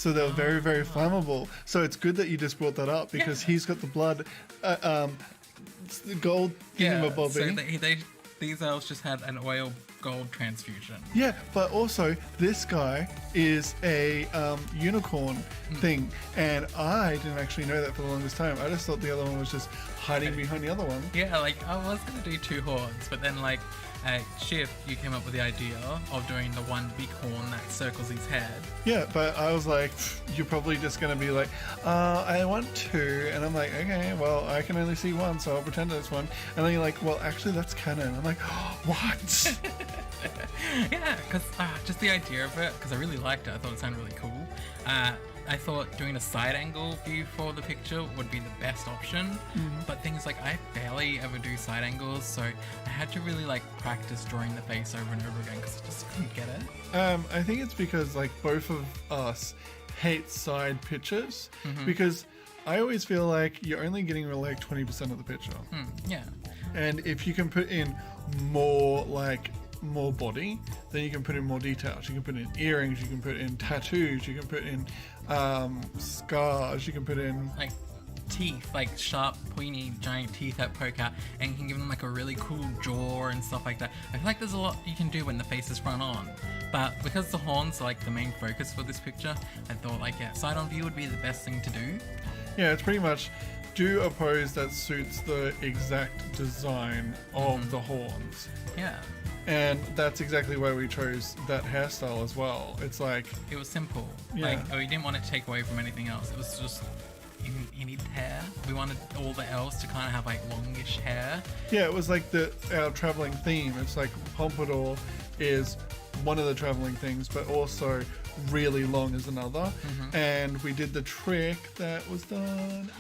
so they're very, very flammable. So it's good that you just brought that up because he's got the blood, the gold thingamabobby. So these elves just had an oil gold transfusion. Yeah, but also this guy is a unicorn thing, and I didn't actually know that for the longest time. I just thought the other one was just hiding behind the other one. Yeah, like I was gonna do 2 horns, but then like at Shift, you came up with the idea of doing the one big horn that circles his head. Yeah, but I was like, you're probably just going to be like, I want 2. And I'm like, okay, well, I can only see 1, so I'll pretend it's 1. And then you're like, well, actually, that's canon. I'm like, what? Yeah, because just the idea of it, because I really liked it. I thought it sounded really cool. I thought doing a side angle view for the picture would be the best option, but things like I barely ever do side angles, so I had to really like practice drawing the face over and over again because I just couldn't get it. I think it's because like both of us hate side pictures because I always feel like you're only getting like 20% of the picture. Yeah. And if you can put in more body, then you can put in more details. You can put in earrings, you can put in tattoos, you can put in scars, you can put in like teeth, like sharp, pointy, giant teeth that poke out, and you can give them like a really cool jaw and stuff like that. I feel like there's a lot you can do when the face is front on, but because the horns are like the main focus for this picture, I thought like side on view would be the best thing to do. Yeah, it's pretty much do a pose that suits the exact design of the horns. Yeah. And that's exactly why we chose that hairstyle as well. It's like... It was simple. Yeah. Like, we didn't want it to take away from anything else. It was just, you needed hair. We wanted all the elves to kind of have, like, longish hair. Yeah, it was like our traveling theme. It's like pompadour is one of the traveling things, but also really long is another. And we did the trick that was done...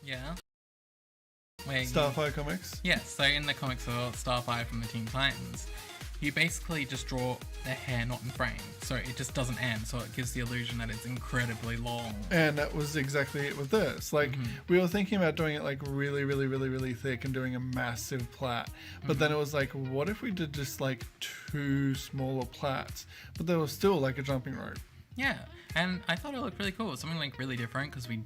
Yeah. Wait. Starfire Comics. Yeah, so in the comics for Starfire from the Teen Titans, you basically just draw the hair not in frame, so it just doesn't end, so it gives the illusion that it's incredibly long. And that was exactly it with this. Like, we were thinking about doing it like really, really, really, really thick and doing a massive plait. But then it was like, what if we did just like 2 smaller plaits? But there was still like a jumping rope. Yeah, and I thought it looked really cool. Something like really different because we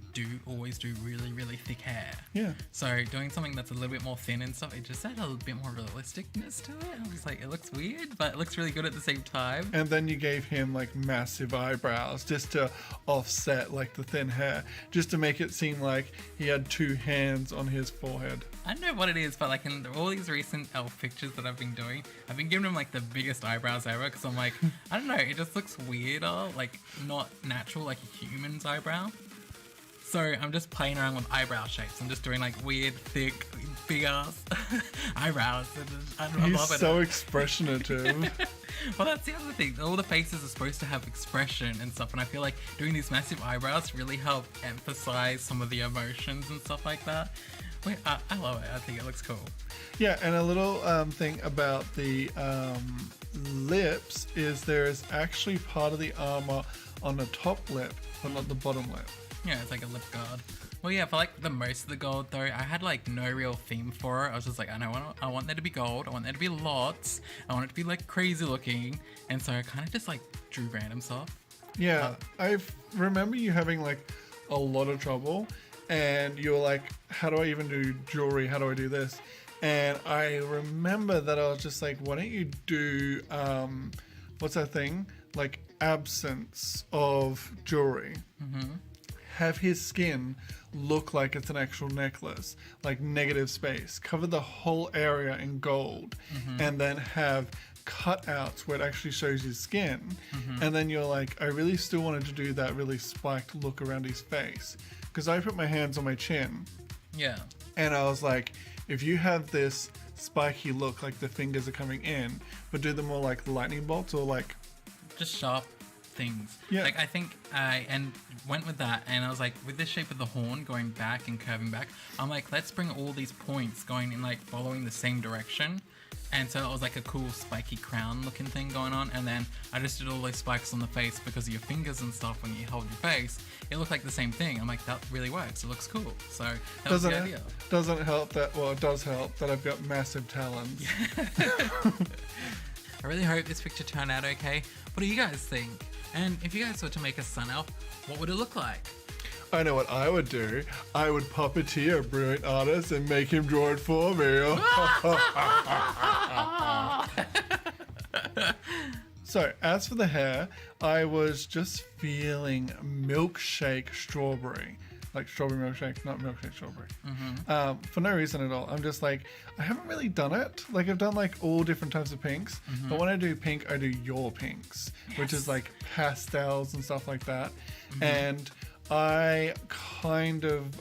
always do really, really thick hair. Yeah. So doing something that's a little bit more thin and stuff, it just had a little bit more realisticness to it. I was like, it looks weird, but it looks really good at the same time. And then you gave him like massive eyebrows just to offset like the thin hair, just to make it seem like he had 2 hands on his forehead. I don't know what it is, but like in all these recent elf pictures that I've been doing, I've been giving him like the biggest eyebrows ever because I'm like, I don't know, it just looks weirder, like not natural like a human's eyebrow. So I'm just playing around with eyebrow shapes. I'm just doing like weird, thick, big ass eyebrows. I He's love it. so expressionative. Well, that's the other thing. All the faces are supposed to have expression and stuff, and I feel like doing these massive eyebrows really help emphasize some of the emotions and stuff like that. Wait, I love it. I think it looks cool. Yeah, and a little thing about the lips is there is actually part of the armor on the top lip, but not the bottom lip. Yeah, it's like a lip guard. Well, yeah, for like the most of the gold though, I had like no real theme for it. I was just like, I want there to be gold. I want there to be lots. I want it to be like crazy looking. And so I kind of just like drew random stuff. Yeah, I remember you having like a lot of trouble, and you were like, how do I even do jewelry? How do I do this? And I remember that I was just like, why don't you do, what's that thing? Like absence of jewelry. Have his skin look like it's an actual necklace, like negative space. Cover the whole area in gold, and then have cutouts where it actually shows his skin. And then you're like, I really still wanted to do that really spiked look around his face, because I put my hands on my chin. Yeah. And I was like, if you have this spiky look, like the fingers are coming in, but do them more like lightning bolts or like Just sharp things. Yeah. Like I think I went with that, and I was like, with this shape of the horn going back and curving back, I'm like, let's bring all these points going in like following the same direction. And so it was like a cool spiky crown looking thing going on, and then I just did all those spikes on the face because of your fingers and stuff. When you hold your face, it looked like the same thing. I'm like, that really works. It looks cool. So that was the idea. Doesn't help that, well, it does help that I've got massive talons. I really hope this picture turned out okay. What do you guys think? And if you guys were to make a sun elf, what would it look like? I know what I would do. I would puppeteer a brilliant artist and make him draw it for me. So, as for the hair, I was just feeling milkshake strawberry. Like strawberry milkshake, not milkshake strawberry. For no reason at all. I'm just like, I haven't really done it. Like, I've done like all different types of pinks. But when I do pink, I do your pinks, which is like pastels and stuff like that. And I kind of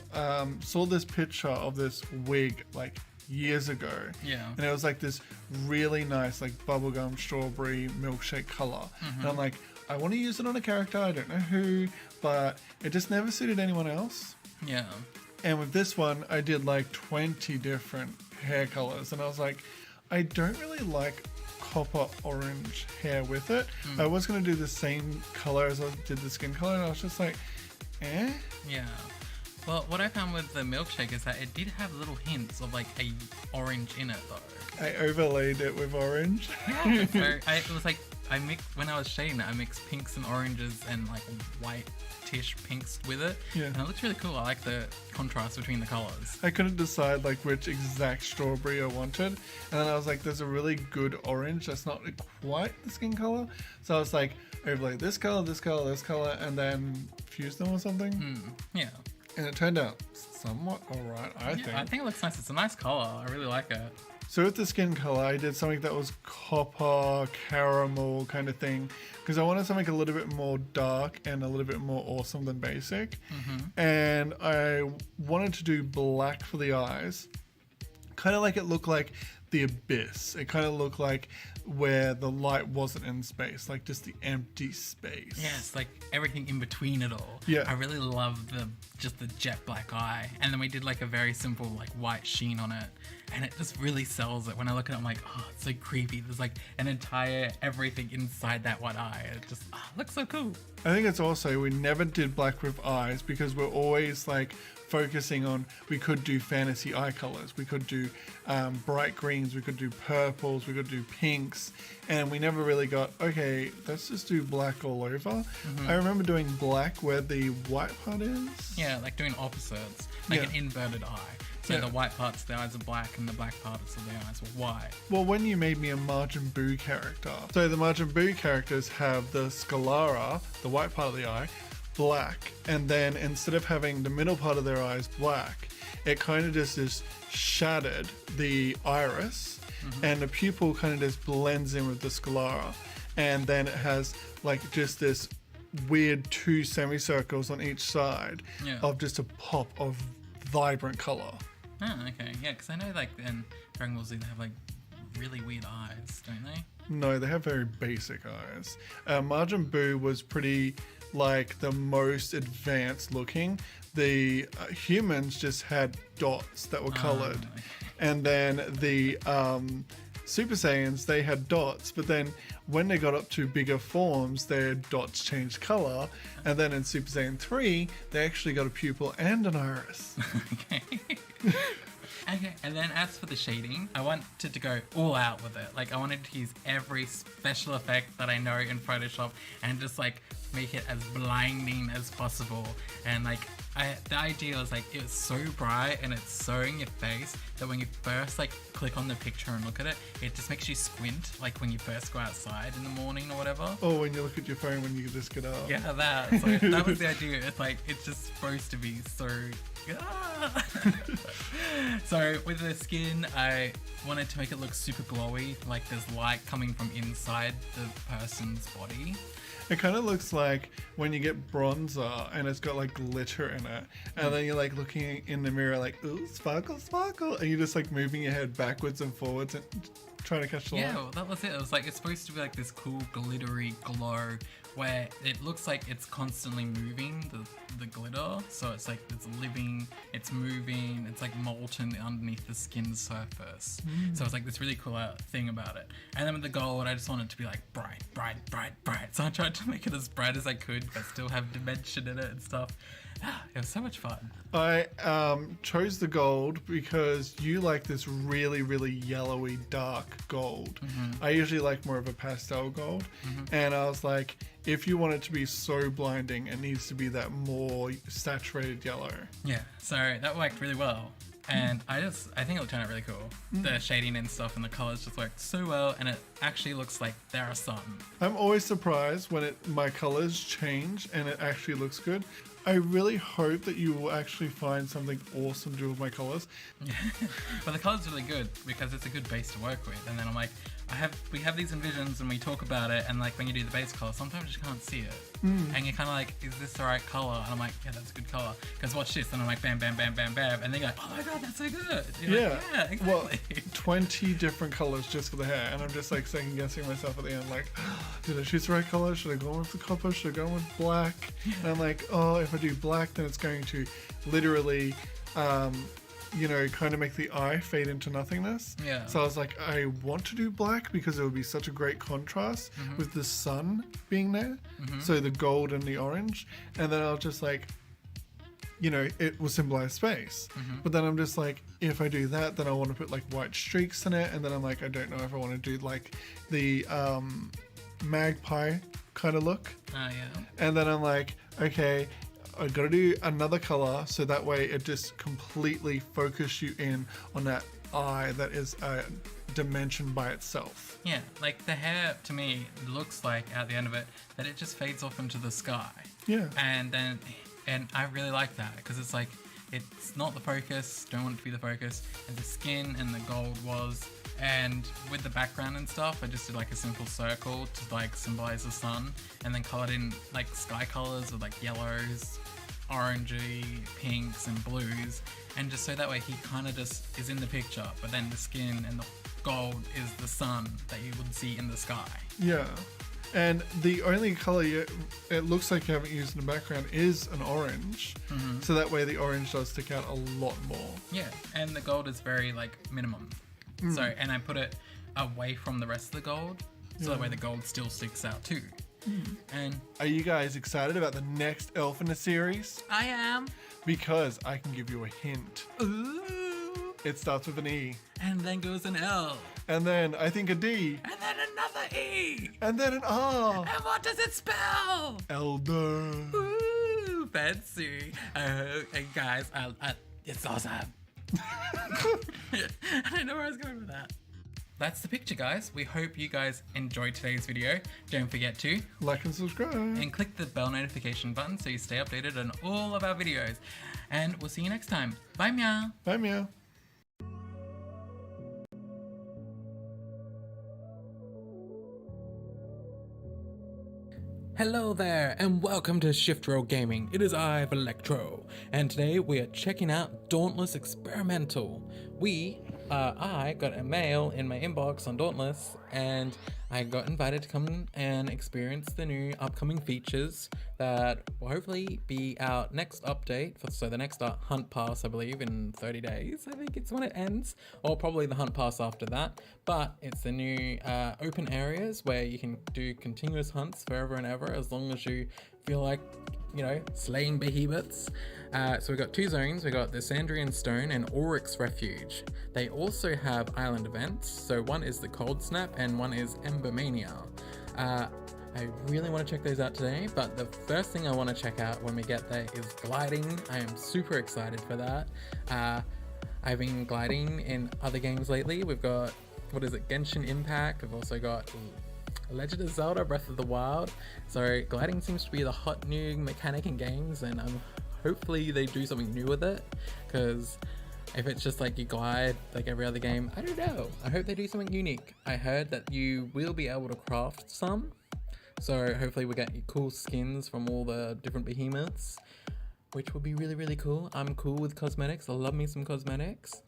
saw this picture of this wig like years ago. Yeah. And it was like this really nice like bubblegum strawberry milkshake color. And I'm like, I want to use it on a character. I don't know who, but it just never suited anyone else. Yeah. And with this one, I did like 20 different hair colors. And I was like, I don't really like copper orange hair with it. I was going to do the same color as I did the skin color. And I was just like, eh? Yeah. Well, what I found with the milkshake is that it did have little hints of like a orange in it though. I overlaid it with orange. Yeah. So it was like when I was shading it, I mixed pinks and oranges and like white-ish pinks with it. Yeah. And it looks really cool. I like the contrast between the colors. I couldn't decide like which exact strawberry I wanted, and then I was like, there's a really good orange that's not quite the skin color, so I was like, overlay this color, this color, this color, and then fuse them or something. Yeah. And it turned out somewhat alright, I think. I think it looks nice. It's a nice color. I really like it. So with the skin color, I did something that was copper, caramel kind of thing, because I wanted something a little bit more dark and a little bit more awesome than basic. And I wanted to do black for the eyes, kind of like it looked like the abyss. It kind of looked like where the light wasn't in space, like just the empty space. Yeah, it's like everything in between it all. Yeah. I really love just the jet black eye. And then we did like a very simple like white sheen on it. And it just really sells it. When I look at it, I'm like, oh, it's so creepy. There's like an entire everything inside that one eye. It just looks so cool. I think it's also, we never did black with eyes because we're always like focusing on, we could do fantasy eye colors, we could do bright greens, we could do purples, we could do pinks, and we never really got, okay, let's just do black all over. I remember doing black where the white part is. Yeah, like doing opposites, like an inverted eye. So the white parts of the eyes are black and the black parts of the eyes are white. Well, when you made me a Majin Buu character, so the Majin Buu characters have the sclera, the white part of the eye, black, and then instead of having the middle part of their eyes black, it kind of just shattered the iris, and the pupil kind of just blends in with the sclera, and then it has like just this weird 2 semicircles on each side of just a pop of vibrant color. Oh, okay. Yeah, because I know like in Dragon Ball Z they have like really weird eyes, don't they? No, they have very basic eyes. Majin Buu was pretty like the most advanced looking. The humans just had dots that were colored. Okay. And then the Super Saiyans, they had dots, but then when they got up to bigger forms, their dots changed color. And then in Super Saiyan 3, they actually got a pupil and an iris. Okay. Okay, and then as for the shading, I wanted to go all out with it. Like, I wanted to use every special effect that I know in Photoshop and just, like, make it as blinding as possible. And, like, the idea was, like, it was so bright and it's so in your face that when you first, like, click on the picture and look at it, it just makes you squint, like, when you first go outside in the morning or whatever. Or when you look at your phone when you just get up. Yeah, that. So that was the idea. It's, like, it's just supposed to be so... So with the skin, I wanted to make it look super glowy, like there's light coming from inside the person's body. It kind of looks like when you get bronzer and it's got like glitter in it, and then you're like looking in the mirror like, ooh, sparkle, sparkle, and you're just like moving your head backwards and forwards and trying to catch the light. Yeah, well, that was it. It was like, it's supposed to be like this cool glittery glow where it looks like it's constantly moving, the glitter. So it's like it's living, it's moving, it's like molten underneath the skin surface. So it's like this really cool thing about it. And then with the gold, I just wanted it to be like bright, bright, bright, bright. So I tried to make it as bright as I could, but still have dimension in it and stuff. It was so much fun. I chose the gold because you like this really, really yellowy, dark gold. I usually like more of a pastel gold. And I was like, if you want it to be so blinding, it needs to be that more saturated yellow. Yeah, so that worked really well. And I think it turned out really cool. The shading and stuff and the colors just worked so well, and it actually looks like they're a sun. I'm always surprised when my colors change and it actually looks good. I really hope that you will actually find something awesome to do with my colors. But the color's really good because it's a good base to work with. And then I'm like, we have these envisions and we talk about it, and like when you do the base color, sometimes you just can't see it. And you're kind of like, is this the right color? And I'm like, yeah, that's a good color. Because watch this. And I'm like, bam, bam, bam, bam, bam. And they're like, oh my god, that's so good. You're like, yeah, exactly. Well, 20 different colors just for the hair. And I'm just like second guessing myself at the end, like, did I choose the right color? Should I go with the copper? Should I go with black? And I'm like, oh, if I do black, then it's going to literally kind of make the eye fade into nothingness. Yeah. So I was like, I want to do black because it would be such a great contrast with the sun being there. So the gold and the orange. And then I was just like, it will symbolize space. But then I'm just like, if I do that, then I want to put like white streaks in it. And then I'm like, I don't know if I want to do like the magpie kind of look. Yeah. And then I'm like, okay, I gotta do another color so that way it just completely focus you in on that eye that is a dimension by itself. Yeah, like the hair to me looks like at the end of it that it just fades off into the sky. Yeah. And I really like that because it's like it's not the focus, don't want it to be the focus, and the skin and the gold was. And with the background and stuff, I just did like a simple circle to like symbolize the sun, and then colored in like sky colors with like yellows, orangey, pinks, and blues, and just so that way he kind of just is in the picture, but then the skin and the gold is the sun that you would see in the sky. Yeah. And the only color it looks like you haven't used in the background is an orange. Mm-hmm. So that way the orange does stick out a lot more. Yeah, and the gold is very like minimum. So, and I put it away from the rest of the gold, so that way the gold still sticks out too. And are you guys excited about the next elf in the series? I am. Because I can give you a hint. Ooh. It starts with an E. And then goes an L. And then I think a D. And then another E. And then an R. And what does it spell? Elder. Ooh, fancy. Hey guys, it's awesome. I don't know where I was going with that. That's the picture, guys. We hope you guys enjoyed today's video. Don't forget to like and subscribe. And click the bell notification button so you stay updated on all of our videos. And we'll see you next time. Bye, meow. Bye, meow. Hello there, and welcome to Shift Roll Gaming. It is I, Electro, and today we are checking out Dauntless Experimental. I got a mail in my inbox on Dauntless, and I got invited to come and experience the new upcoming features that will hopefully be out next update. So the next hunt pass, I believe, in 30 days, I think it's when it ends, or probably the hunt pass after that. But it's the new open areas where you can do continuous hunts forever and ever, as long as you feel like, you know, slaying behemoths. So we've got two zones. We've got the Sandrian Stone and Oryx Refuge. They also have island events. So one is the Cold Snap and one is Embermania. I really want to check those out today, but the first thing I want to check out when we get there is gliding. I am super excited for that. I've been gliding in other games lately. We've got, what is it, Genshin Impact. We've also got Legend of Zelda Breath of the Wild. So gliding seems to be the hot new mechanic in games, and hopefully they do something new with it, because if it's just like you glide like every other game, I don't know. I hope they do something unique. I heard that you will be able to craft some, so hopefully we get cool skins from all the different behemoths, which will be really, really cool. I'm cool with cosmetics. I love me some cosmetics.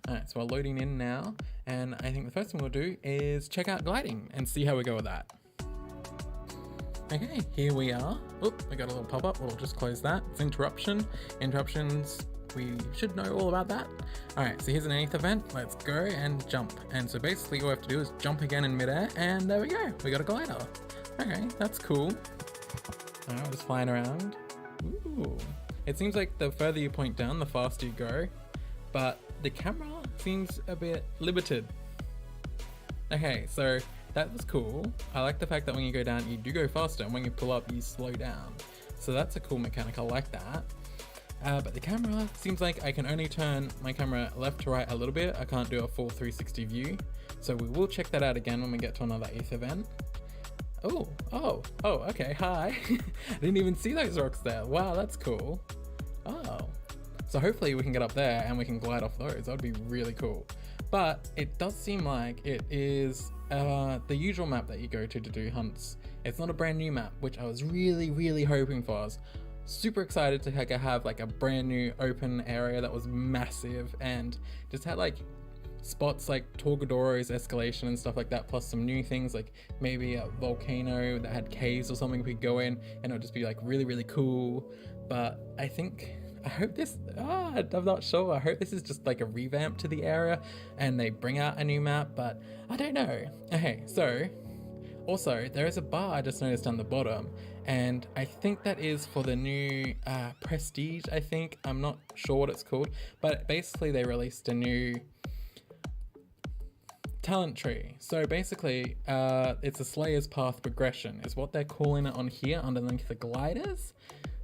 Alright, so we're loading in now, and I think the first thing we'll do is check out gliding and see how we go with that. Okay, here we are. Oop, we got a little pop-up. We'll just close that. It's interruption. Interruptions, we should know all about that. Alright, so here's an 8th event. Let's go and jump. And so basically all we have to do is jump again in midair, and there we go. We got a glider. Okay, that's cool. Alright, we're just flying around. Ooh. It seems like the further you point down, the faster you go, but the camera seems a bit limited. Okay, so that was cool. I like the fact that when you go down, you do go faster, and when you pull up, you slow down. So that's a cool mechanic. I like that. But the camera seems like I can only turn my camera left to right a little bit. I can't do a full 360 view. So we will check that out again when we get to another 8th event. Oh, okay, hi. I didn't even see those rocks there. Wow, that's cool. Oh. So hopefully we can get up there and we can glide off those. That would be really cool. But it does seem like it is the usual map that you go to do hunts. It's not a brand new map, which I was really, really hoping for. I was super excited to have like a brand new open area that was massive and just had like spots like Torgadoro's escalation and stuff like that, plus some new things like maybe a volcano that had caves or something we could go in, and it would just be like really, really cool. But I hope this, I'm not sure. I hope this is just like a revamp to the area and they bring out a new map, but I don't know. Okay, so also there is a bar I just noticed on the bottom, and I think that is for the new Prestige, I think. I'm not sure what it's called, but basically they released a new talent tree. So basically, it's a Slayer's Path progression, is what they're calling it on here underneath the gliders.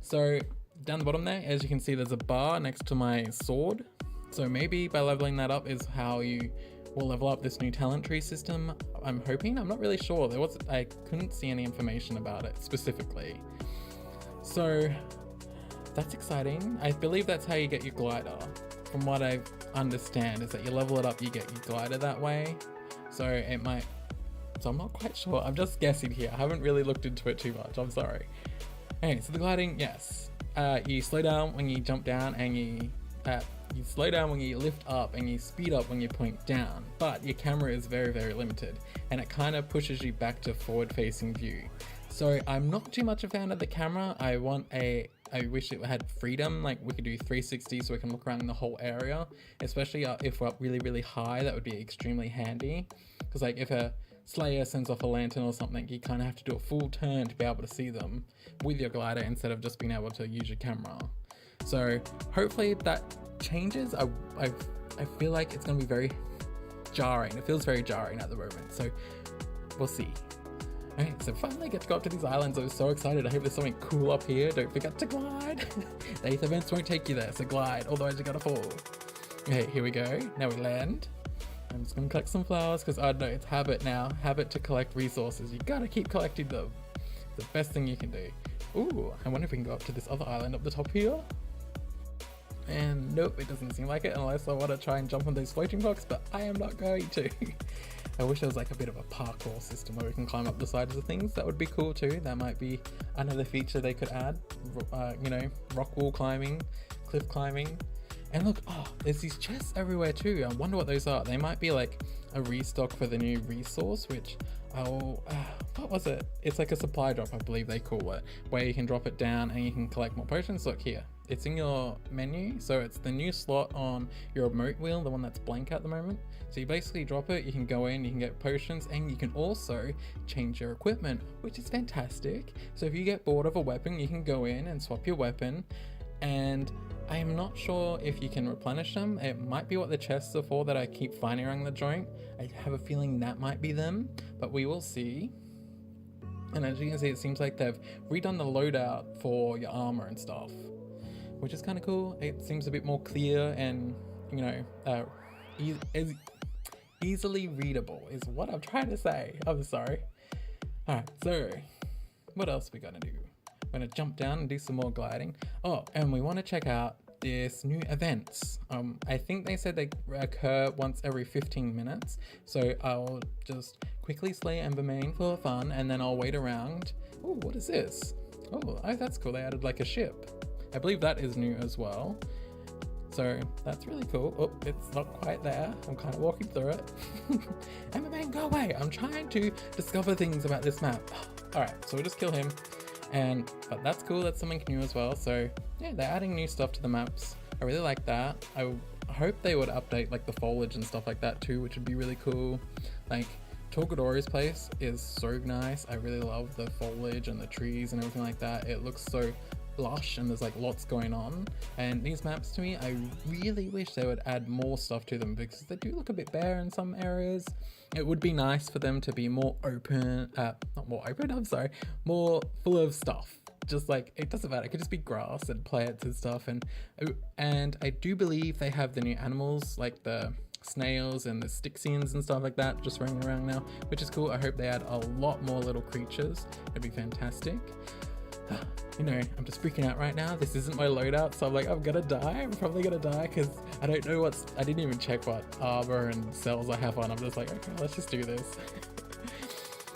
So down the bottom there, as you can see, there's a bar next to my sword. So maybe by leveling that up is how you will level up this new talent tree system. I'm hoping. I'm not really sure. I couldn't see any information about it specifically. So that's exciting. I believe that's how you get your glider. From what I understand is that you level it up, you get your glider that way. So I'm not quite sure. I'm just guessing here. I haven't really looked into it too much. I'm sorry. Okay, so the gliding, yes. You slow down when you jump down, and you slow down when you lift up, and you speed up when you point down. But your camera is very, very limited, and it kind of pushes you back to forward-facing view. So I'm not too much a fan of the camera. I wish it had freedom, like we could do 360 so we can look around the whole area, especially if we're up really, really high. That would be extremely handy, because like if a Slayer sends off a lantern or something, you kind of have to do a full turn to be able to see them with your glider instead of just being able to use your camera. So hopefully that changes. I feel like it's going to be very jarring. It feels very jarring at the moment, so we'll see. Okay, so finally get to go up to these islands. I was so excited. I hope there's something cool up here. Don't forget to glide. The 8th events won't take you there, so glide. Otherwise you gotta fall. Okay, here we go. Now we land. I'm just gonna collect some flowers because I don't know, it's habit now. Habit to collect resources. You gotta keep collecting them. It's the best thing you can do. Ooh, I wonder if we can go up to this other island up the top here. And nope, it doesn't seem like it unless I want to try and jump on those floating rocks, but I am not going to. I wish there was like a bit of a parkour system where we can climb up the sides of things. That would be cool too. That might be another feature they could add. Rock wall climbing, cliff climbing. And look, there's these chests everywhere too. I wonder what those are. They might be like a restock for the new resource, which what was it? It's like a supply drop, I believe they call it, where you can drop it down and you can collect more potions. Look here. It's in your menu, so it's the new slot on your remote wheel, the one that's blank at the moment. So you basically drop it, you can go in, you can get potions, and you can also change your equipment, which is fantastic. So if you get bored of a weapon, you can go in and swap your weapon, and I am not sure if you can replenish them. It might be what the chests are for that I keep finding around the joint. I have a feeling that might be them, but we will see. And as you can see, it seems like they've redone the loadout for your armor and stuff, which is kind of cool. It seems a bit more clear and, easily readable is what I'm trying to say. I'm sorry. Alright, so what else are we gonna do? We're gonna jump down and do some more gliding. Oh, and we want to check out this new events. I think they said they occur once every 15 minutes. So I'll just quickly slay Embermane for fun, and then I'll wait around. Oh, what is this? Oh, that's cool. They added like a ship. I believe that is new as well. So that's really cool. Oh, it's not quite there. I'm kind of walking through it. Embermane, go away. I'm trying to discover things about this map. Alright, so we'll just kill him. But that's cool. That's something new as well. So yeah, they're adding new stuff to the maps. I really like that. I hope they would update like the foliage and stuff like that too, which would be really cool. Like Torgadori's place is so nice. I really love the foliage and the trees and everything like that. It looks so lush and there's like lots going on, and these maps to me, I really wish they would add more stuff to them because they do look a bit bare in some areas. It would be nice for them to be more open, more full of stuff. Just like, it doesn't matter, it could just be grass and plants and stuff. And I do believe they have the new animals like the snails and the Styxians and stuff like that just running around now, which is cool. I hope they add a lot more little creatures. It'd be fantastic. I'm just freaking out right now. This isn't my loadout, so I'm like, I'm gonna die. I'm probably gonna die because I don't know I didn't even check what armor and cells I have on. I'm just like, okay, let's just do this.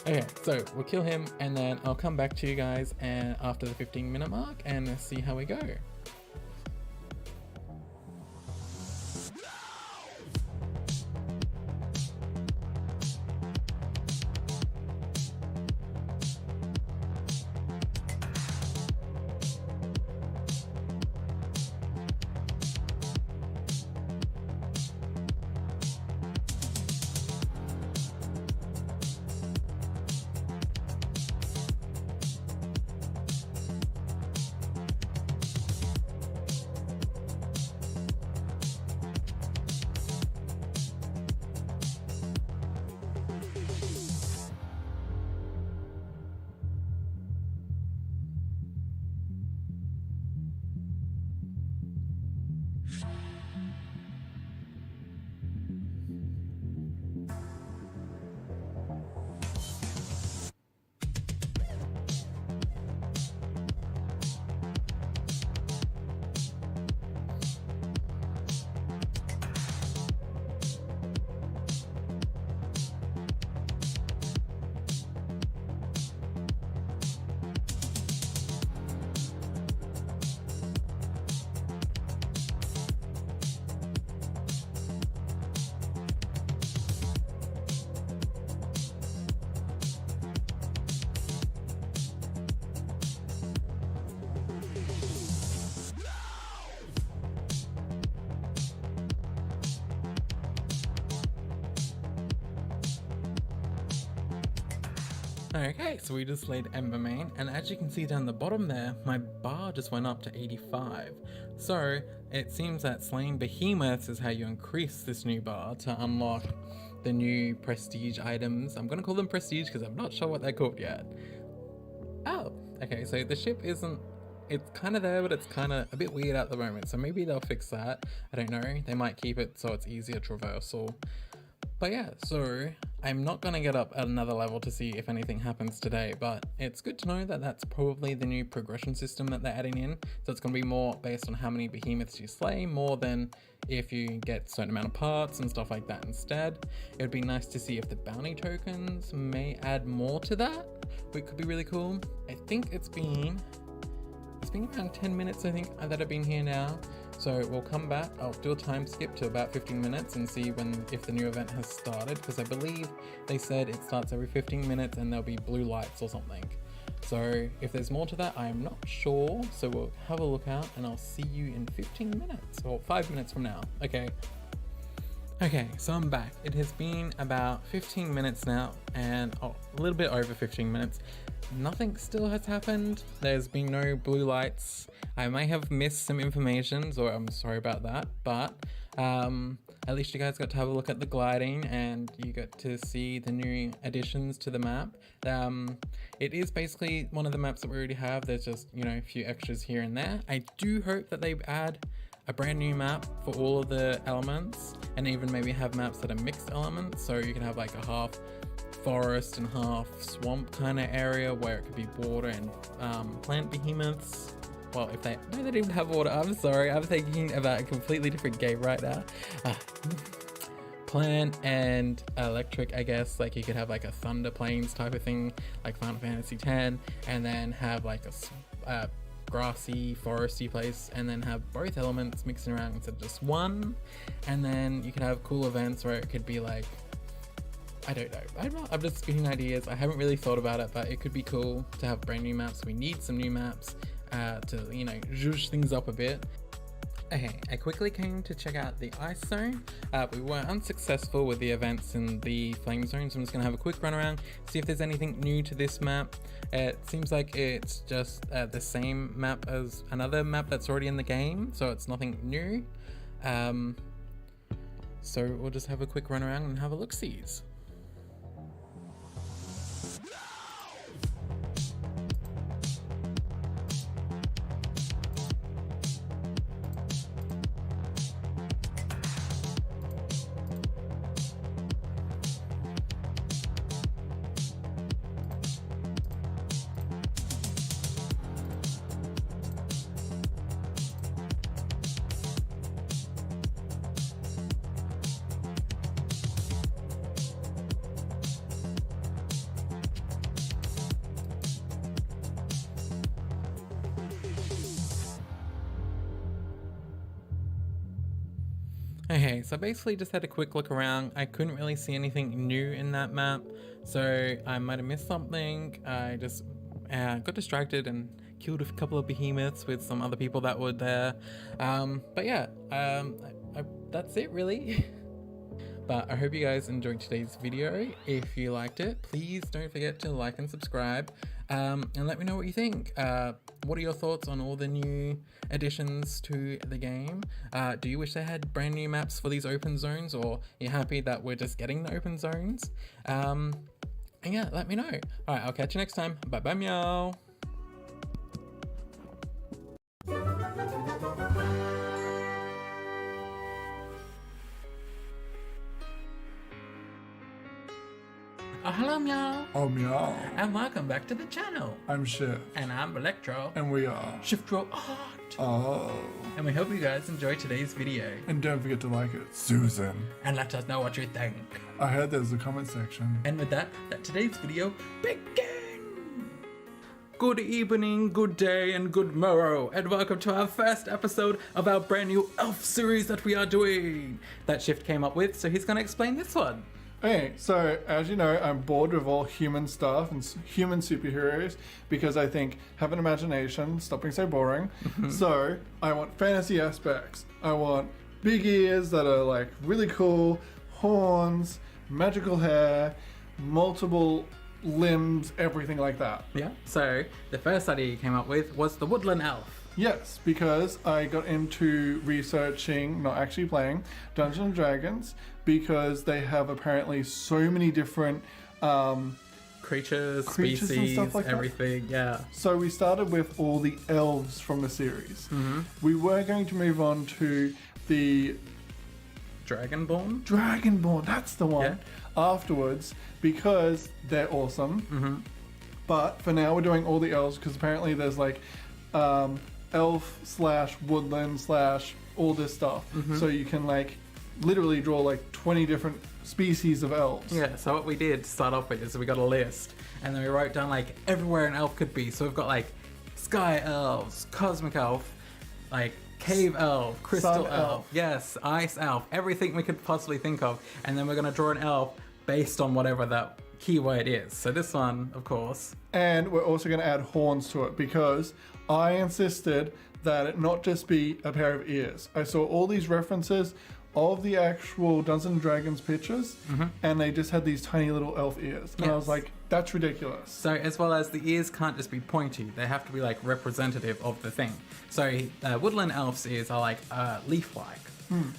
Okay, so we'll kill him and then I'll come back to you guys and after the 15-minute mark and see how we go. Okay, so we just laid Embermane, and as you can see down the bottom there, my bar just went up to 85. So it seems that slaying behemoths is how you increase this new bar to unlock the new prestige items. I'm gonna call them prestige because I'm not sure what they're called yet. Oh, okay, so the ship isn't, it's kind of there, but it's kind of a bit weird at the moment, so maybe they'll fix that. I don't know, they might keep it so it's easier traversal. But yeah, so I'm not going to get up at another level to see if anything happens today, but it's good to know that that's probably the new progression system that they're adding in. So it's going to be more based on how many behemoths you slay, more than if you get a certain amount of parts and stuff like that instead. It would be nice to see if the bounty tokens may add more to that, which could be really cool. I think it's been around 10 minutes, I think, that I've been here now. So we'll come back, I'll do a time skip to about 15 minutes and see if the new event has started, because I believe they said it starts every 15 minutes and there'll be blue lights or something. So if there's more to that, I'm not sure. So we'll have a look out and I'll see you in 15 minutes or 5 minutes from now. Okay, so I'm back. It has been about 15 minutes now, and a little bit over 15 minutes. Nothing still has happened. There's been no blue lights. I may have missed some information, so I'm sorry about that, but at least you guys got to have a look at the gliding and you got to see the new additions to the map. It is basically one of the maps that we already have. There's just, you know, a few extras here and there. I do hope that they add a brand new map for all of the elements, and even maybe have maps that are mixed elements, so you can have like a half forest and half swamp kind of area where it could be water and plant behemoths. Well, if they don't even have water. I'm sorry, I'm thinking about a completely different game right now. Plant and electric, I guess. Like you could have like a Thunder Plains type of thing, like Final Fantasy X, and then have like a grassy, foresty place, and then have both elements mixing around instead of just one. And then you can have cool events where it could be like, I don't know, I'm just spitting ideas. I haven't really thought about it, but it could be cool to have brand new maps. We need some new maps to, you know, zhuzh things up a bit. Okay, I quickly came to check out the ice zone. We were unsuccessful with the events in the flame zone, so I'm just gonna have a quick run around, see if there's anything new to this map. It seems like it's just the same map as another map that's already in the game, so it's nothing new. So we'll just have a quick run around and have a look-sees. Okay, so I basically just had a quick look around. I couldn't really see anything new in that map, so I might have missed something. I just got distracted and killed a couple of behemoths with some other people that were there. But yeah, that's it really. But I hope you guys enjoyed today's video. If you liked it, please don't forget to like and subscribe, and let me know what you think. What are your thoughts on all the new additions to the game? Do you wish they had brand new maps for these open zones, or are you happy that we're just getting the open zones? And yeah, let me know. All right, I'll catch you next time. Bye bye, meow. Oh, hello, meow. Oh, meow. And welcome back to the channel. I'm Shift. And I'm Electro. And we are Shift Row Art. Oh. And we hope you guys enjoyed today's video. And don't forget to like it, Susan. And let us know what you think. I heard there's a comment section. And with that, let today's video begin. Good evening, good day, and good morrow, and welcome to our first episode of our brand new Elf series that we are doing. That Shift came up with, so he's gonna explain this one. Okay, so as you know, I'm bored with all human stuff and human superheroes because I think have an imagination, stop being so boring. So I want fantasy aspects. I want big ears that are like really cool, horns, magical hair, multiple limbs, everything like that. Yeah. So the first idea you came up with was the woodland elf. Yes, because I got into researching, not actually playing, Dungeons and Dragons, because they have apparently so many different Creatures, Creatures and species, stuff like that? everything. Yeah. So we started with all the elves from the series. Mm-hmm. We were going to move on to the Dragonborn. Dragonborn, that's the one, afterwards, because they're awesome. Mm-hmm. But for now we're doing all the elves, because apparently there's like elf slash woodland slash all this stuff. Mm-hmm. So you can like literally draw like 20 different species of elves. Yeah, so what we did to start off with is we got a list, and then we wrote down like everywhere an elf could be. So we've got like sky elves, cosmic elf, like cave elf, crystal Sun elf, elf. yes, ice elf, everything we could possibly think of. And then we're gonna draw an elf based on whatever that keyword is. So this one, of course. And we're also going to add horns to it, because I insisted that it not just be a pair of ears. I saw all these references of the actual Dungeons and Dragons pictures, and they just had these tiny little elf ears. And I was Yes. like, that's ridiculous. So as well as the ears can't just be pointy, they have to be like representative of the thing. So woodland elf's ears are like leaf-like.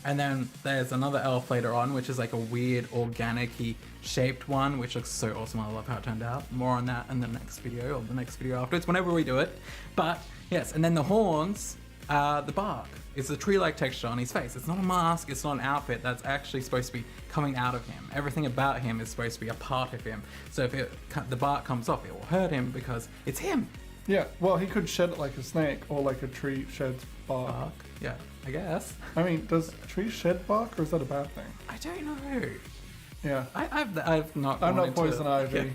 And then there's another elf later on, which is like a weird organic-y shaped one, which looks so awesome. I love how it turned out. More on that in the next video, or the next video afterwards, whenever we do it. But yes, and then the horns, the bark. It's a tree-like texture on his face. It's not a mask, it's not an outfit. That's actually supposed to be coming out of him. Everything about him is supposed to be a part of him. So if the bark comes off, it will hurt him because it's him. Yeah, well, he could shed it like a snake, or like a tree sheds bark. Bark, yeah, I guess. I mean, does a tree shed bark, or is that a bad thing? I don't know. Yeah. I've not. I'm gone not into poison it. ivy.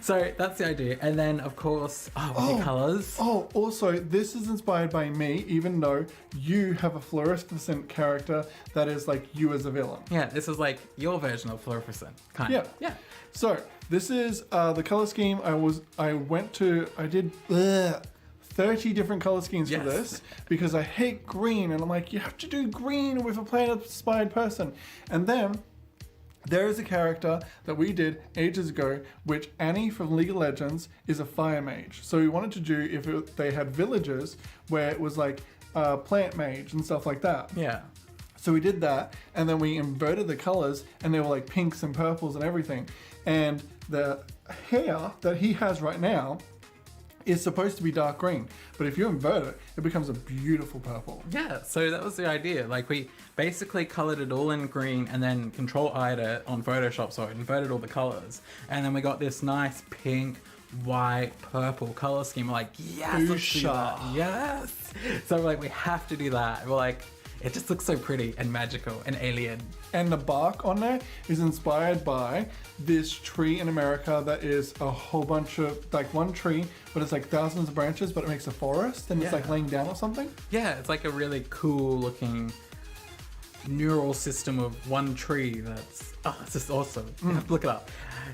So that's the idea, and then of course, the colors. Oh, also, this is inspired by me, even though you have a fluorescent character that is like you as a villain. Yeah, this is like your version of fluorescent, kind of. Yeah. So this is the color scheme. I did 30 different color schemes Yes. for this, because I hate green, and I'm like, you have to do green with a planet-inspired person. And then there is a character that we did ages ago, which Annie from League of Legends is a fire mage. So we wanted to do, they had villages where it was like plant mage and stuff like that. Yeah. So we did that, and then we inverted the colors, and they were like pinks and purples and everything. And the hair that he has right now is supposed to be dark green, but if you invert it, it becomes a beautiful purple. Yeah, so that was the idea. Like, we basically colored it all in green and then Control-I'd it on Photoshop, so it inverted all the colors. And then we got this nice pink, white, purple color scheme. We're like, yes, let's do that. Fuchsia. Yes! So we're like, we have to do that. We're like, it just looks so pretty and magical and alien. And the bark on there is inspired by this tree in America that is a whole bunch of, like one tree, but it's like thousands of branches, but it makes a forest, and it's like laying down or something. Yeah, it's like a really cool looking neural system of one tree that's, it's just awesome. You have to look it up.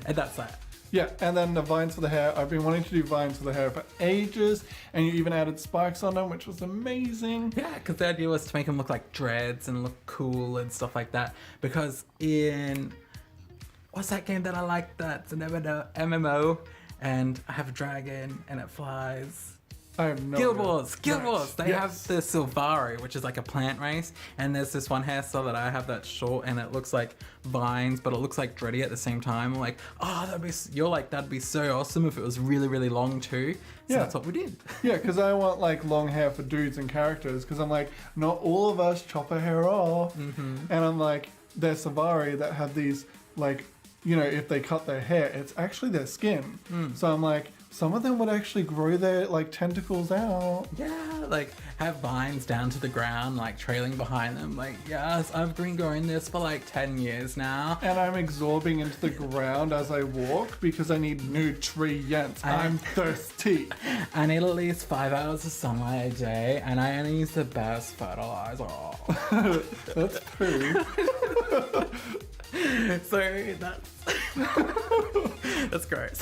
And that's that. Yeah, and then the vines for the hair. I've been wanting to do vines for the hair for ages, and you even added spikes on them, which was amazing. Yeah, because the idea was to make them look like dreads and look cool and stuff like that. Because in, what's that game that I like that's an MMO, and I have a dragon and it flies? I have no Guild idea. Wars, Guild Nice. Wars. They Yes. have the Silvari, which is like a plant race, and there's this one hairstyle that I have that's short, and it looks like vines, but it looks like dready at the same time. I'm like, that'd be so awesome if it was really, really long too. So Yeah. that's what we did. Yeah, because I want like long hair for dudes and characters, because I'm like, not all of us chop our hair off. And I'm like, there's Savari that have these, like, you know, if they cut their hair, it's actually their skin. So I'm like, some of them would actually grow their like tentacles out. Yeah, like have vines down to the ground, like trailing behind them. Like, yes, I've been growing this for like 10 years now. And I'm absorbing into the ground as I walk because I need nutrients. I'm thirsty. I need at least 5 hours of sunlight a day, and I only use the best fertilizer. That's poo. So that's gross.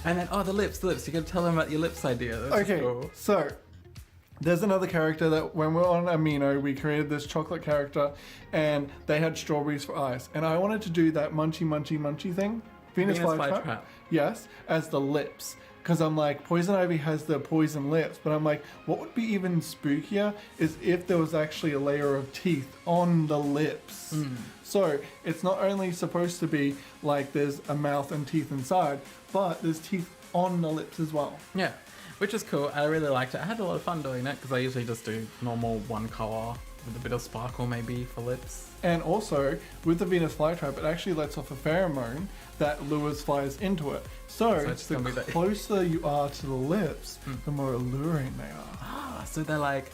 And then the lips. You gotta tell them about your lips idea. That's Okay, cool. so there's another character that when we're on Amino, we created this chocolate character, and they had strawberries for eyes, and I wanted to do that munchy thing. Venus Venus flytrap. flytrap. Yes, as the lips. Because I'm like, poison ivy has the poison lips, but I'm like, what would be even spookier is if there was actually a layer of teeth on the lips. So it's not only supposed to be like there's a mouth and teeth inside, but there's teeth on the lips as well. Yeah, which is cool. I really liked it. I had a lot of fun doing it because I usually just do normal one color with a bit of sparkle maybe for lips. And also, with the Venus flytrap, it actually lets off a pheromone that lures flies into it. So it's the gonna be that- closer you are to the lips, the more alluring they are. Ah, so they're like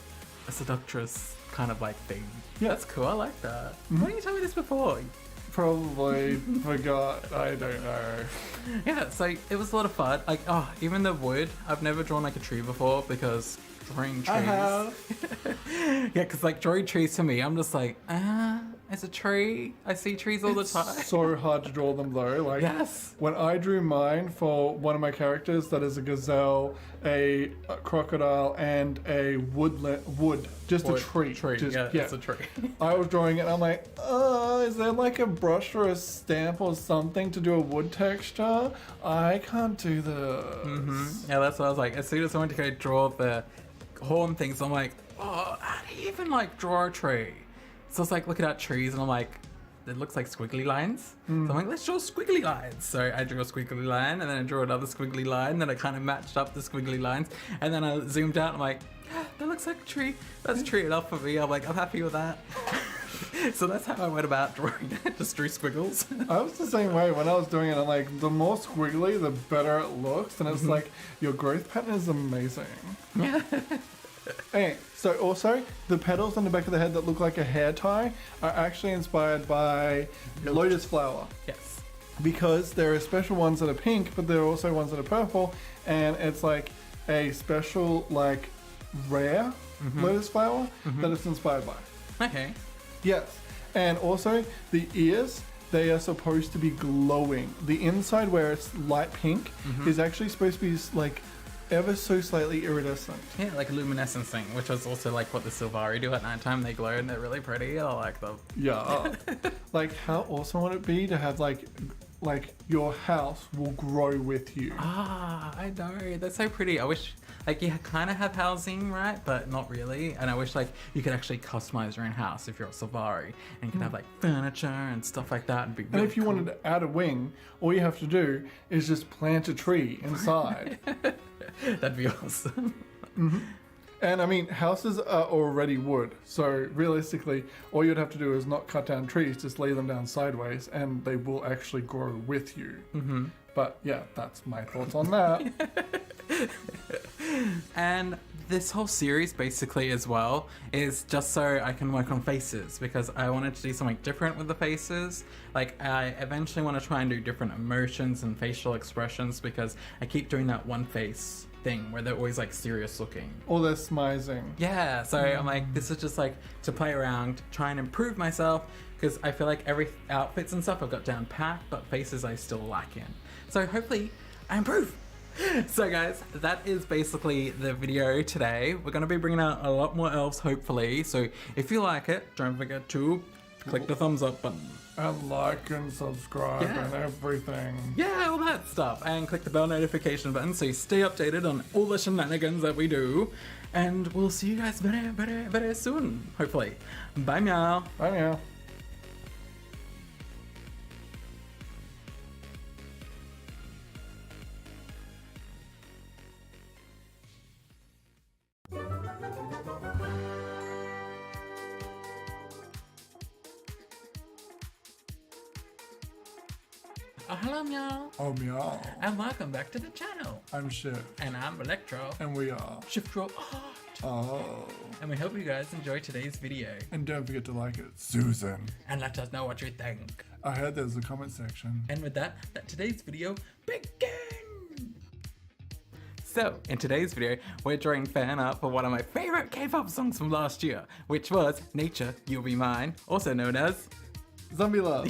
a seductress kind of like thing. Yeah. That's cool. I like that. Why didn't you tell me this before? Probably forgot. I don't know. Yeah, so it was a lot of fun. Like, oh, even the wood. I've never drawn like a tree before because drawing trees. I have. Yeah, because like drawing trees to me, I'm just like, it's a tree. I see trees all the time. So hard to draw them though. Like Yes. when I drew mine for one of my characters, that is a gazelle, a crocodile, and a wood, just a tree. Just, yeah, it's a tree. I was drawing it and I'm like, is there like a brush or a stamp or something to do a wood texture? I can't do this. Yeah, that's what I was like. As soon as I went to go draw the horn things, I'm like, oh, how do you even like draw a tree? So I was like looking at trees and I'm like, it looks like squiggly lines. So I'm like, let's draw squiggly lines. So I drew a squiggly line and then I drew another squiggly line. Then I kind of matched up the squiggly lines. And then I zoomed out and I'm like, that looks like a tree. That's tree enough for me. I'm like, I'm happy with that. So that's how I went about drawing it. Just drew squiggles. I was the same way when I was doing it. I'm like, the more squiggly, the better it looks. And it's like, your growth pattern is amazing. Yeah. Hey, so also, the petals on the back of the head that look like a hair tie are actually inspired by lotus flower. Yes. Because there are special ones that are pink, but there are also ones that are purple, and it's like a special, like, rare lotus flower that it's inspired by. Okay. Yes, and also the ears, they are supposed to be glowing. The inside where it's light pink is actually supposed to be like ever so slightly iridescent. Yeah, like a luminescence thing, which is also like what the Silvari do at nighttime. They glow and they're really pretty. I like them. Yeah. Like how awesome would it be to have like your house will grow with you? Ah, I know. That's so pretty. I wish like you kind of have housing, right? But not really. And I wish like you could actually customize your own house if you're a Silvari and you can have like furniture and stuff like that. And, be really And if you cool. wanted to add a wing, all you have to do is just plant a tree inside. That'd be awesome. And I mean, houses are already wood, so realistically, all you'd have to do is not cut down trees, just lay them down sideways, and they will actually grow with you. But yeah, that's my thoughts on that. And this whole series basically as well is just so I can work on faces because I wanted to do something different with the faces. Like I eventually want to try and do different emotions and facial expressions because I keep doing that one face thing where they're always like serious looking. Or they're smizing. Yeah, so I'm like, this is just like to play around, try and improve myself because I feel like every outfits and stuff I've got down pat, but faces I still lack in. So hopefully I improve. So guys, that is basically the video today. We're going to be bringing out a lot more elves hopefully. So if you like it, don't forget to click the thumbs up button. And like and subscribe and everything. Yeah, all that stuff. And click the bell notification button so you stay updated on all the shenanigans that we do. And we'll see you guys very, very, very soon, hopefully. Bye meow. Bye now. Oh, hello meow. Oh meow. And welcome back to the channel. I'm Shiv. And I'm Electro. And we are. Shift Roll Art. Oh. And we hope you guys enjoyed today's video. And don't forget to like it. Susan. And let us know what you think. I heard there's a comment section. And with that, let today's video begin! So, in today's video, we're drawing fan art for one of my favorite K-pop songs from last year, which was Nature, You'll Be Mine, also known as Zombie love.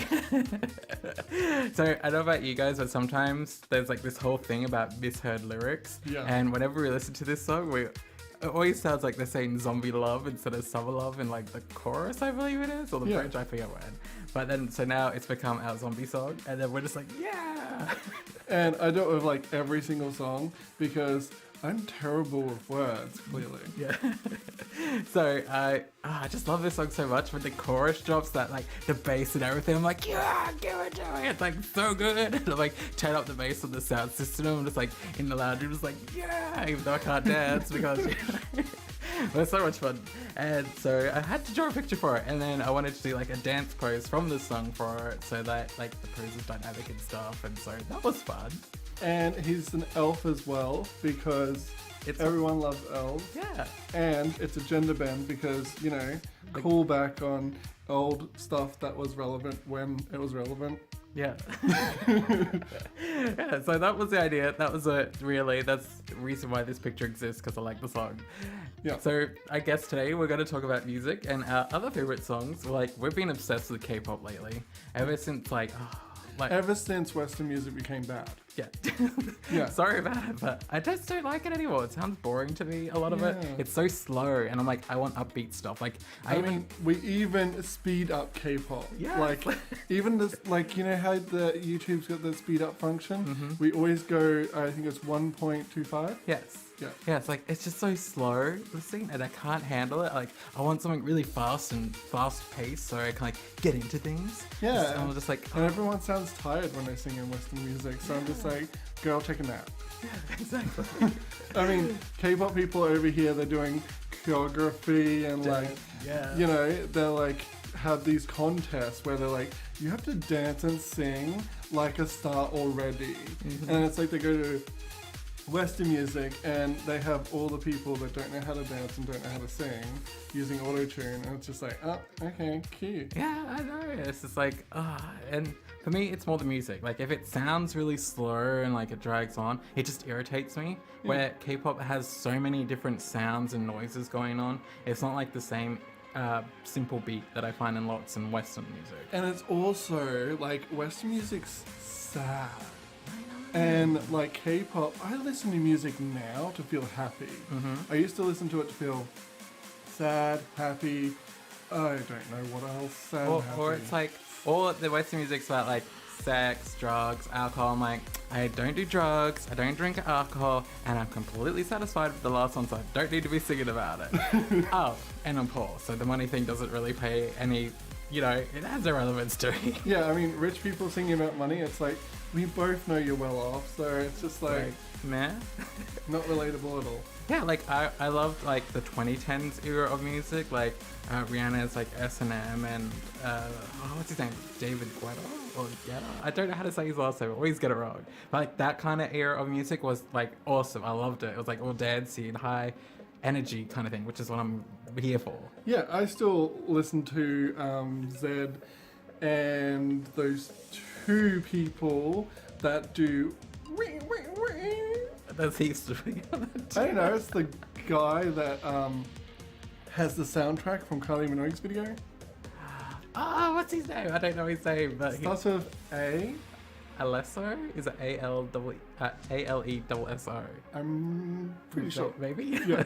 So I don't know about you guys, but sometimes there's like this whole thing about misheard lyrics. Yeah. And whenever we listen to this song, it always sounds like they're saying zombie love instead of summer love in like the chorus, I believe it is, or the bridge, I forget when. But then, so now it's become our zombie song, and then we're just like, yeah! yeah. And I do it with like every single song because I'm terrible with words, clearly. Yeah. So I just love this song so much when the chorus drops, that like the bass and everything. I'm like, yeah, give it to me. It's like so good. And I'm like, turn up the bass on the sound system. I'm just like in the lounge room, just like, yeah, even though I can't dance because but it's so much fun. And so I had to draw a picture for it, and then I wanted to do like a dance pose from the song for it, so that like the pose is dynamic and stuff. And so that was fun. And he's an elf as well because everyone loves elves. Yeah. And it's a gender bend because, you know, call back on old stuff that was relevant when it was relevant. Yeah. Yeah, so that was the idea. That was that's the reason why this picture exists, because I like the song. Yeah. So I guess today we're going to talk about music and our other favorite songs. Like, we've been obsessed with K-pop lately. Ever since ever since Western music became bad. Yeah. Yeah. Sorry about it, but I just don't like it anymore. It sounds boring to me, a lot of it. Yeah. It's so slow, and I'm like, I want upbeat stuff. Like, I mean, we even speed up K-pop. Yeah. Like, even this, like, you know how the YouTube's got the speed up function? Mm-hmm. We always go, I think it's 1.25. Yes. Yeah. Yeah, it's like, it's just so slow, the scene, and I can't handle it. Like, I want something really fast and fast-paced so I can, like, get into things. Yeah. So I'm just like, And everyone sounds tired when they sing in Western music, so I'm just like, girl, take a nap. yeah, exactly. I mean, K-pop people over here, they're doing choreography and like, yeah. you know, they're like, have these contests where they're like, you have to dance and sing like a star already. Mm-hmm. And it's like they go to Western music and they have all the people that don't know how to dance and don't know how to sing using auto-tune, and it's just like, oh, okay, cute. Yeah, I know. It's just like, and for me, it's more the music. Like, if it sounds really slow and like it drags on, it just irritates me. Yeah. Where K-pop has so many different sounds and noises going on, it's not like the same simple beat that I find in lots in Western music. And it's also like Western music's sad. And like K-pop, I listen to music now to feel happy. Mm-hmm. I used to listen to it to feel sad, happy. I don't know what else. Sad, happy. Or it's like, all the Western music's about like sex, drugs, alcohol. I'm like, I don't do drugs, I don't drink alcohol, and I'm completely satisfied with the last one, so I don't need to be singing about it. Oh, and I'm poor, so the money thing doesn't really pay any, you know, it has a relevance to me. Yeah, I mean, rich people singing about money, it's like, we both know you're well off, so it's just like, meh. not relatable at all. Yeah, like I loved like the 2010s era of music, like Rihanna's like S&M and what's his name, David Guetta or Guetta? I don't know how to say his last name, I always get it wrong. But like that kind of era of music was like awesome. I loved it. It was like all dancey and high energy kind of thing, which is what I'm here for. Yeah, I still listen to Zed and those two people that do. That's heaps. I don't know. It's the guy that has the soundtrack from Kylie Minogue's video. What's his name? I don't know his name, but Starts with A. Alesso? Is it ALESSO? I'm pretty sure. Maybe. Yeah.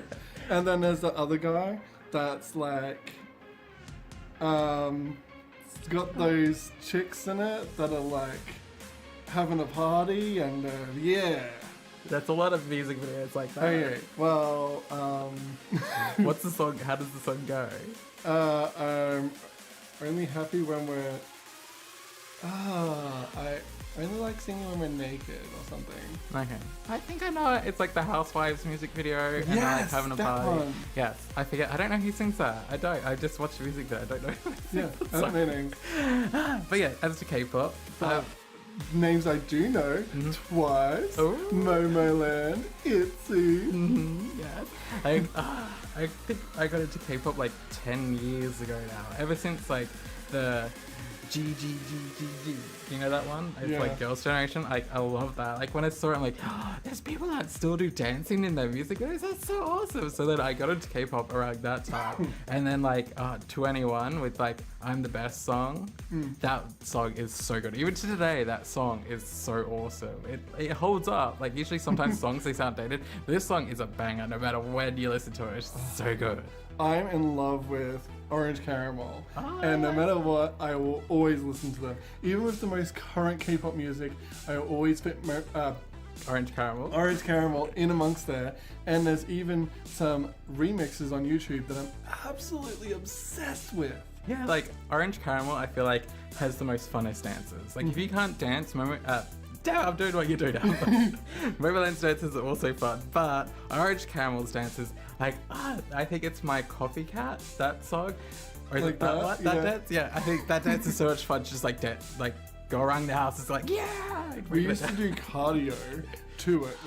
And then there's the other guy that's like, it's got those chicks in it that are like having a party and yeah. That's a lot of music videos like that. Okay, well, What's the song? How does the song go? I'm only happy when we're. I only like singing when we're naked or something. Okay. I think I know it. It's like the Housewives music video. And they're, like having a that party. one. Yes. I forget. I don't know who sings that. I don't. I just watch the music video. I don't know who Yeah, sings I don't know names. But yeah, as to K-pop. Names I do know: Twice, Oh. Momoland, ITZY. Yes. I think I got into K-pop like 10 years ago now. Ever since like the G. You know that one? It's Yeah. like Girls' Generation. Like, I love that. Like, when I saw it, I'm like, oh, there's people that still do dancing in their music videos. That's so awesome. So then I got into K-pop around that time. And then like 2NE1 with like I'm the Best song. That song is so good. Even to today, that song is so awesome. It holds up. Like, usually sometimes songs, they sound dated. This song is a banger no matter when you listen to it. It's so good. I'm in love with Orange Caramel. Oh, And no matter what, I will always listen to them. Even with the most current K-pop music, I always fit Orange Caramel. Orange Caramel in amongst there. And there's even some remixes on YouTube that I'm absolutely obsessed with. Yeah, like Orange Caramel, I feel like has the most funnest dances. Like if you can't dance, damn, I'm doing what you're doing now. Momoland's dances are also fun, but Orange Caramel's dances, like, I think it's my Copycat, that song. Or is Like it that that? one? That Yeah. dance? Yeah, I think that dance is so much fun. Just like go around the house. It's like, yeah! We used to do cardio to it.